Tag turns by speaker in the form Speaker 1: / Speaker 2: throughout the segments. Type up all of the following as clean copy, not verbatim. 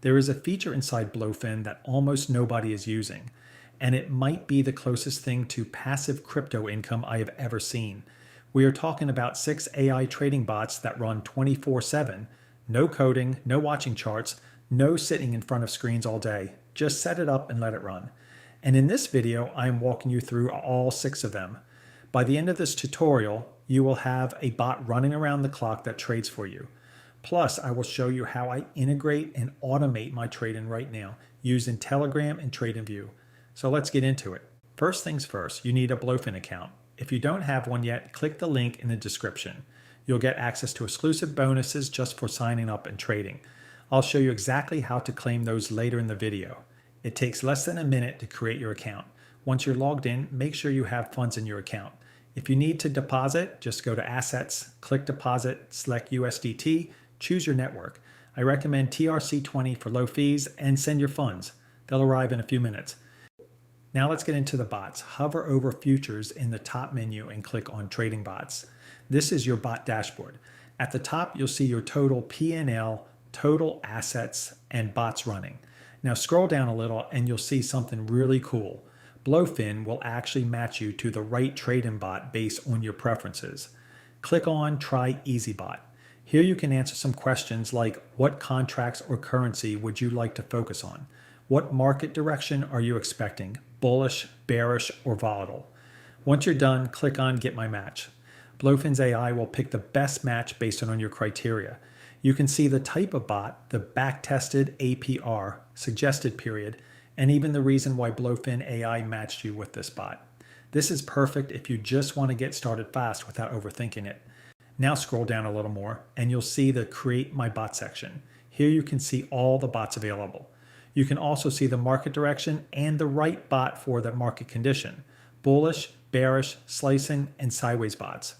Speaker 1: There is a feature inside Blofin that almost nobody is using, and it might be the closest thing to passive crypto income I have ever seen. We are talking about 6 AI trading bots that run 24/7, no coding, no watching charts, no sitting in front of screens all day. Just set it up and let it run. And in this video, I am walking you through all 6 of them. By the end of this tutorial, you will have a bot running around the clock that trades for you. Plus, I will show you how I integrate and automate my trading right now using Telegram and TradingView. So let's get into it. First things first, you need a Blofin account. If you don't have one yet, click the link in the description. You'll get access to exclusive bonuses just for signing up and trading. I'll show you exactly how to claim those later in the video. It takes less than a minute to create your account. Once you're logged in, make sure you have funds in your account. If you need to deposit, just go to Assets, click Deposit, select USDT, choose your network. I recommend TRC20 for low fees and send your funds. They'll arrive in a few minutes. Now let's get into the bots. Hover over Futures in the top menu and click on Trading Bots. This is your bot dashboard. At the top, you'll see your total P&L, total assets, and bots running. Now scroll down a little and you'll see something really cool. Blofin will actually match you to the right trading bot based on your preferences. Click on Try Easy Bot. Here you can answer some questions like what contracts or currency would you like to focus on? What market direction are you expecting? Bullish, bearish, or volatile? Once you're done, click on Get My Match. Blofin's AI will pick the best match based on your criteria. You can see the type of bot, the back-tested APR, suggested period, and even the reason why Blofin AI matched you with this bot. This is perfect if you just want to get started fast without overthinking it. Now scroll down a little more and you'll see the Create My Bot section. Here you can see all the bots available. You can also see the market direction and the right bot for the market condition. Bullish, bearish, slicing, and sideways bots.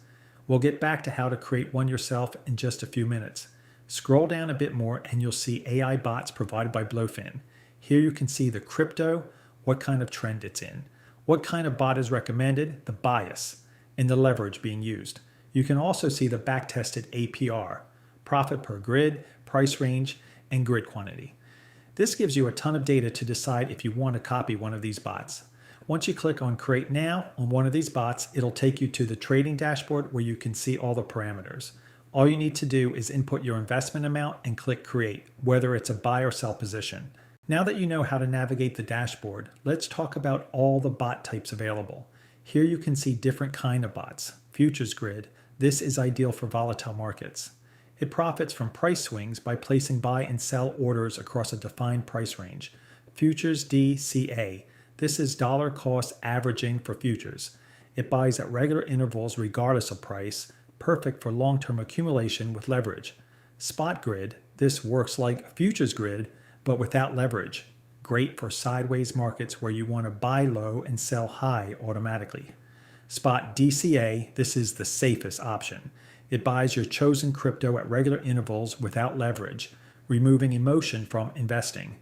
Speaker 1: We'll get back to how to create one yourself in just a few minutes. Scroll down a bit more and you'll see AI bots provided by Blofin. Here you can see the crypto, what kind of trend it's in, what kind of bot is recommended, the bias, and the leverage being used. You can also see the back-tested APR, profit per grid, price range, and grid quantity. This gives you a ton of data to decide if you want to copy one of these bots. Once you click on Create Now on one of these bots, it'll take you to the trading dashboard where you can see all the parameters. All you need to do is input your investment amount and click Create, whether it's a buy or sell position. Now that you know how to navigate the dashboard, let's talk about all the bot types available. Here you can see different kind of bots. Futures Grid. This is ideal for volatile markets. It profits from price swings by placing buy and sell orders across a defined price range. Futures DCA. This is dollar cost averaging for futures. It buys at regular intervals regardless of price, perfect for long-term accumulation with leverage. Spot Grid. This works like Futures Grid, but without leverage. Great for sideways markets where you want to buy low and sell high automatically. Spot DCA, this is the safest option. It buys your chosen crypto at regular intervals without leverage, removing emotion from investing.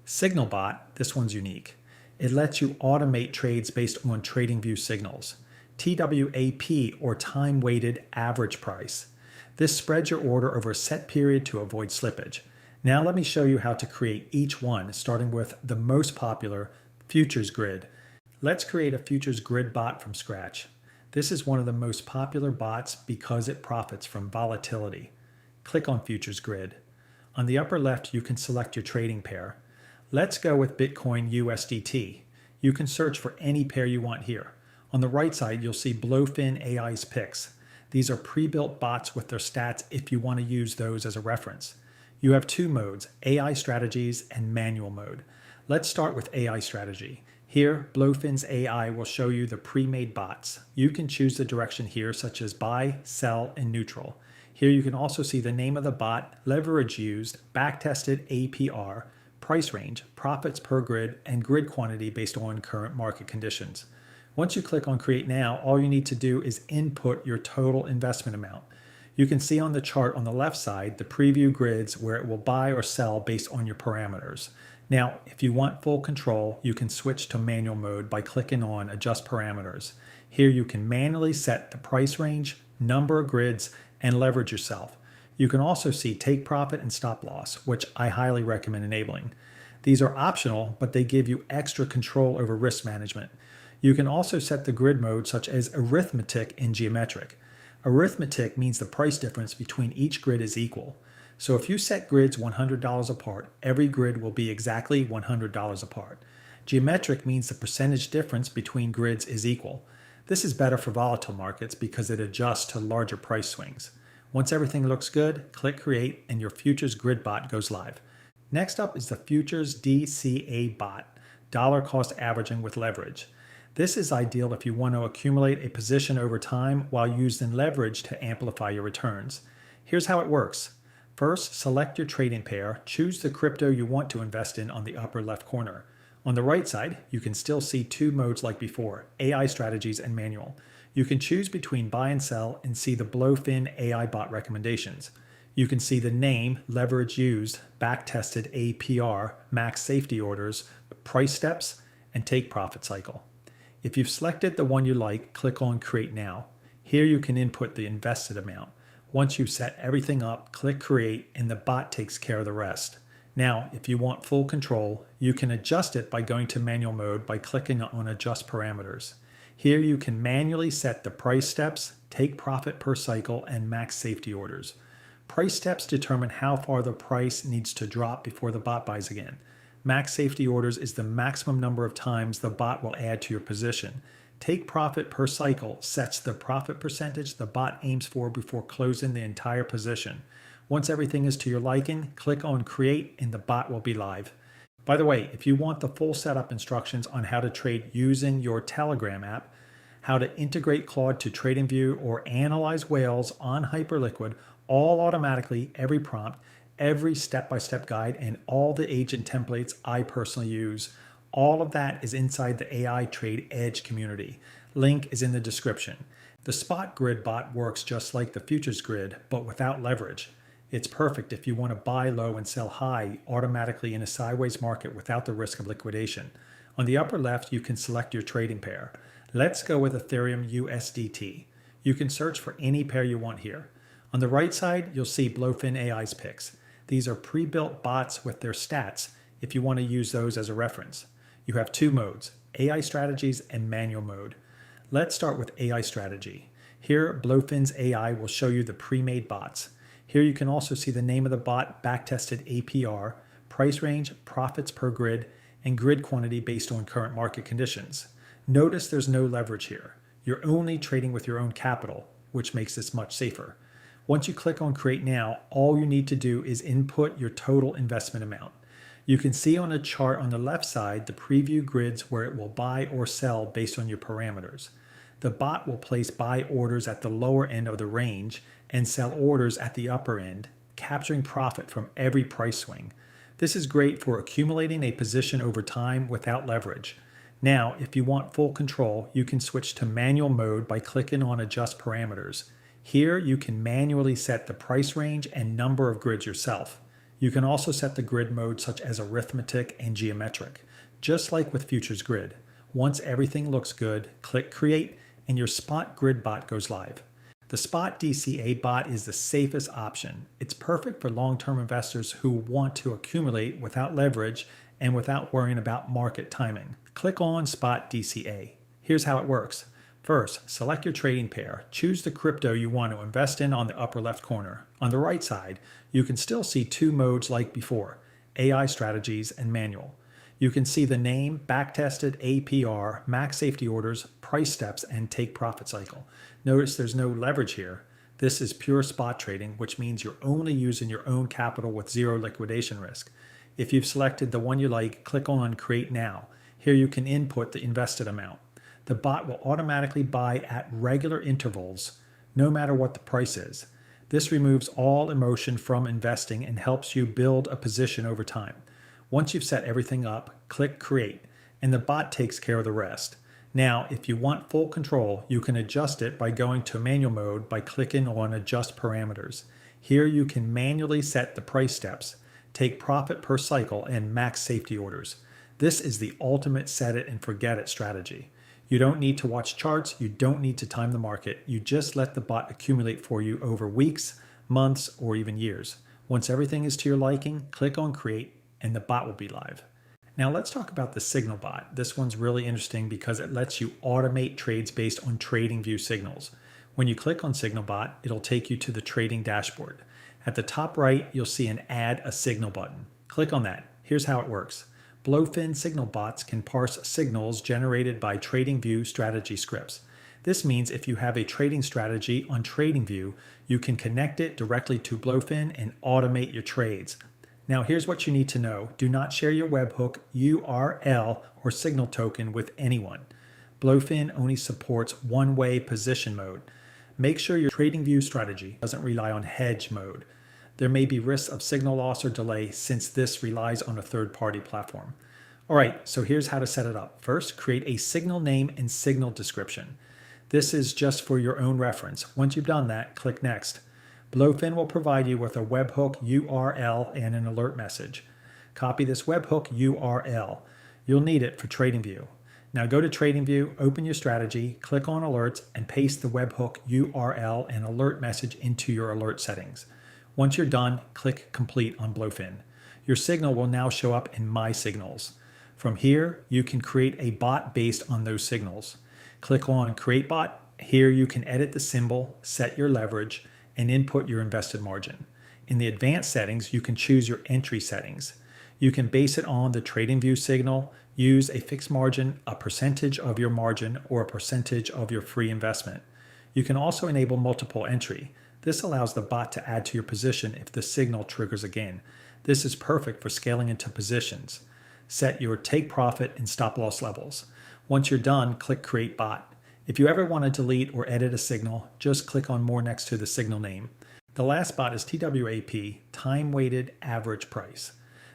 Speaker 1: SignalBot, this one's unique. It lets you automate trades based on TradingView signals. TWAP, or time-weighted average price. This spreads your order over a set period to avoid slippage. Now let me show you how to create each one, starting with the most popular, Futures Grid. Let's create a Futures Grid bot from scratch. This is one of the most popular bots because it profits from volatility. Click on Futures Grid. On the upper left, you can select your trading pair. Let's go with Bitcoin USDT. You can search for any pair you want here. On the right side, you'll see Blofin AI's picks. These are pre-built bots with their stats if you want to use those as a reference. You have 2 modes, AI strategies and manual mode. Let's start with AI strategy. Here, Blofin's AI will show you the pre-made bots. You can choose the direction here, such as buy, sell, and neutral. Here you can also see the name of the bot, leverage used, back-tested APR, price range, profits per grid, and grid quantity based on current market conditions. Once you click on Create Now, all you need to do is input your total investment amount. You can see on the chart on the left side the preview grids where it will buy or sell based on your parameters. Now, if you want full control, you can switch to manual mode by clicking on Adjust Parameters. Here you can manually set the price range, number of grids, and leverage yourself. You can also see take profit and stop loss, which I highly recommend enabling. These are optional, but they give you extra control over risk management. You can also set the grid mode such as arithmetic and geometric. Arithmetic means the price difference between each grid is equal. So if you set grids $100 apart, every grid will be exactly $100 apart. Geometric means the percentage difference between grids is equal. This is better for volatile markets because it adjusts to larger price swings. Once everything looks good, click Create and your Futures Grid bot goes live. Next up is the Futures DCA bot, dollar cost averaging with leverage. This is ideal if you want to accumulate a position over time while using leverage to amplify your returns. Here's how it works. First, select your trading pair, choose the crypto you want to invest in on the upper left corner. On the right side, you can still see two modes like before, AI strategies and manual. You can choose between buy and sell and see the Blofin AI bot recommendations. You can see the name, leverage used, back-tested APR, max safety orders, price steps, and take profit cycle. If you've selected the one you like, click on Create Now. Here you can input the invested amount. Once you've set everything up, click Create and the bot takes care of the rest. Now, if you want full control, you can adjust it by going to manual mode by clicking on Adjust Parameters. Here you can manually set the price steps, take profit per cycle, and max safety orders. Price steps determine how far the price needs to drop before the bot buys again. Max safety orders is the maximum number of times the bot will add to your position. Take profit per cycle sets the profit percentage the bot aims for before closing the entire position. Once everything is to your liking, click on Create and the bot will be live. By the way, if you want the full setup instructions on how to trade using your Telegram app, how to integrate Claude to TradingView or analyze whales on Hyperliquid, all automatically, every prompt, every step-by-step guide, and all the agent templates I personally use, all of that is inside the AI Trade Edge community. Link is in the description. The Spot Grid bot works just like the Futures Grid, but without leverage. It's perfect if you want to buy low and sell high automatically in a sideways market without the risk of liquidation. On the upper left, you can select your trading pair. Let's go with Ethereum USDT. You can search for any pair you want here. On the right side, you'll see Blofin AI's picks. These are pre-built bots with their stats if you want to use those as a reference. You have two modes, AI strategies and manual mode. Let's start with AI strategy. Here, Blofin's AI will show you the pre-made bots. Here you can also see the name of the bot, back-tested APR, price range, profits per grid, and grid quantity based on current market conditions. Notice there's no leverage here. You're only trading with your own capital, which makes this much safer. Once you click on Create Now, all you need to do is input your total investment amount. You can see on a chart on the left side the preview grids where it will buy or sell based on your parameters. The bot will place buy orders at the lower end of the range and sell orders at the upper end, capturing profit from every price swing. This is great for accumulating a position over time without leverage. Now, if you want full control, you can switch to manual mode by clicking on Adjust Parameters. Here, you can manually set the price range and number of grids yourself. You can also set the grid mode such as arithmetic and geometric, just like with Futures Grid. Once everything looks good, click Create and your Spot Grid bot goes live. The Spot DCA bot is the safest option. It's perfect for long-term investors who want to accumulate without leverage and without worrying about market timing. Click on Spot DCA. Here's how it works. First, select your trading pair. Choose the crypto you want to invest in on the upper left corner. On the right side, you can still see two modes like before, AI strategies and manual. You can see the name, back-tested APR, max safety orders, price steps, and take profit cycle. Notice there's no leverage here. This is pure spot trading, which means you're only using your own capital with zero liquidation risk. If you've selected the one you like, click on Create Now. Here you can input the invested amount. The bot will automatically buy at regular intervals, no matter what the price is. This removes all emotion from investing and helps you build a position over time. Once you've set everything up, click Create, and the bot takes care of the rest. Now, if you want full control, you can adjust it by going to manual mode by clicking on Adjust Parameters. Here you can manually set the price steps, take profit per cycle, and max safety orders. This is the ultimate set it and forget it strategy. You don't need to watch charts, you don't need to time the market, you just let the bot accumulate for you over weeks, months, or even years. Once everything is to your liking, click on Create and the bot will be live. Now let's talk about the signal bot. This one's really interesting because it lets you automate trades based on TradingView signals. When you click on Signal Bot, it'll take you to the trading dashboard. At the top right, you'll see an Add a Signal button. Click on that. Here's how it works. Blofin signal bots can parse signals generated by TradingView strategy scripts. This means if you have a trading strategy on TradingView, you can connect it directly to Blofin and automate your trades. Now here's what you need to know. Do not share your webhook, URL, or signal token with anyone. Blofin only supports one-way position mode. Make sure your TradingView strategy doesn't rely on hedge mode. There may be risks of signal loss or delay since this relies on a third-party platform. All right, so here's how to set it up. First, create a signal name and signal description. This is just for your own reference. Once you've done that, click Next. Blofin will provide you with a webhook URL and an alert message. Copy this webhook URL. You'll need it for TradingView. Now go to TradingView, open your strategy, click on Alerts, and paste the webhook URL and alert message into your alert settings. Once you're done, click Complete on Blofin. Your signal will now show up in My Signals. From here, you can create a bot based on those signals. Click on Create Bot. Here you can edit the symbol, set your leverage, and input your invested margin. In the advanced settings, you can choose your entry settings. You can base it on the TradingView signal, use a fixed margin, a percentage of your margin, or a percentage of your free investment. You can also enable multiple entry. This allows the bot to add to your position if the signal triggers again. This is perfect for scaling into positions. Set your take profit and stop loss levels. Once you're done, click Create Bot. If you ever want to delete or edit a signal, just click on More next to the signal name. The last bot is TWAP, Time Weighted Average Price.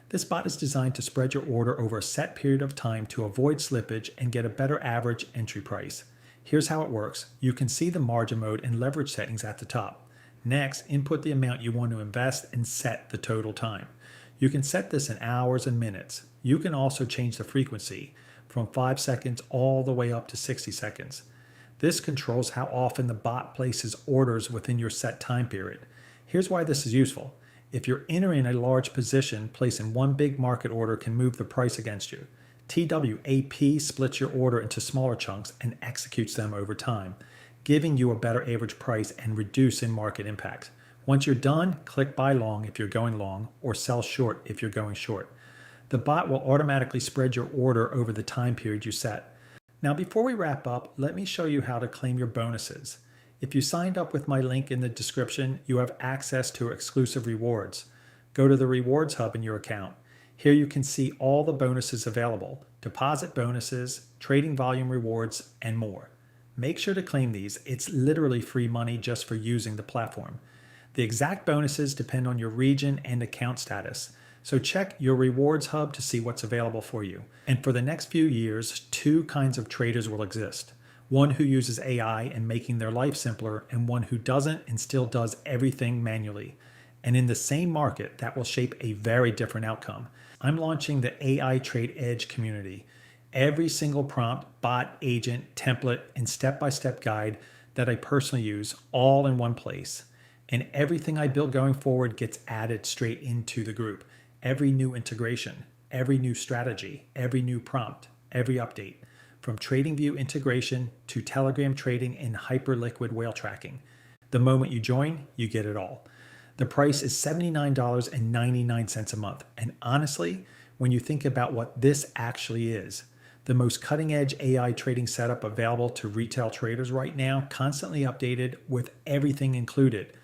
Speaker 1: This bot is designed to spread your order over a set period of time to avoid slippage and get a better average entry price. Here's how it works. You can see the margin mode and leverage settings at the top. Next, input the amount you want to invest and set the total time. You can set this in hours and minutes. You can also change the frequency from 5 seconds all the way up to 60 seconds. This controls how often the bot places orders within your set time period. Here's why this is useful. If you're entering a large position, placing one big market order can move the price against you. TWAP splits your order into smaller chunks and executes them over time, giving you a better average price and reducing market impact. Once you're done, click Buy Long if you're going long or Sell Short if you're going short. The bot will automatically spread your order over the time period you set. Now before we wrap up, let me show you how to claim your bonuses. If you signed up with my link in the description, you have access to exclusive rewards. Go to the Rewards Hub in your account. Here you can see all the bonuses available, deposit bonuses, trading volume rewards, and more. Make sure to claim these. It's literally free money just for using the platform. The exact bonuses depend on your region and account status. So check your Rewards Hub to see what's available for you. And for the next few years, two kinds of traders will exist. One who uses AI and making their life simpler, and one who doesn't and still does everything manually. And in the same market, that will shape a very different outcome. I'm launching the AI Trade Edge community. Every single prompt, bot, agent, template, and step-by-step guide that I personally use all in one place. And everything I build going forward gets added straight into the group. Every new integration, every new strategy, every new prompt, every update, from TradingView integration to Telegram trading and hyperliquid whale tracking. The moment you join, you get it all. The price is $79.99 a month. And honestly, when you think about what this actually is, the most cutting-edge AI trading setup available to retail traders right now, constantly updated with everything included.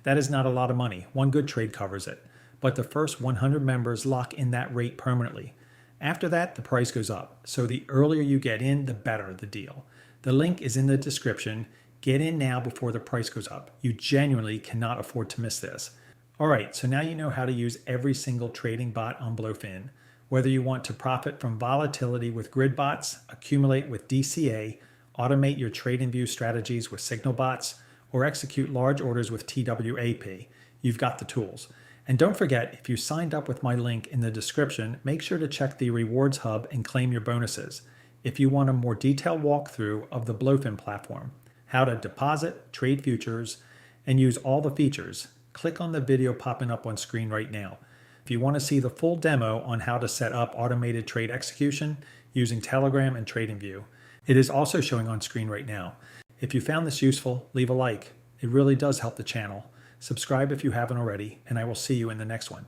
Speaker 1: That is not a lot of money. One good trade covers it. But the first 100 members lock in that rate permanently. After that, the price goes up. So the earlier you get in, the better the deal. The link is in the description. Get in now before the price goes up. You genuinely cannot afford to miss this. All right, so now you know how to use every single trading bot on Blofin. Whether you want to profit from volatility with grid bots, accumulate with DCA, automate your TradingView strategies with signal bots, or execute large orders with TWAP, you've got the tools. And don't forget, if you signed up with my link in the description, make sure to check the Rewards Hub and claim your bonuses. If you want a more detailed walkthrough of the Blofin platform, how to deposit, trade futures, and use all the features, click on the video popping up on screen right now. If you want to see the full demo on how to set up automated trade execution using Telegram and TradingView, it is also showing on screen right now. If you found this useful, leave a like. It really does help the channel. Subscribe if you haven't already, and I will see you in the next one.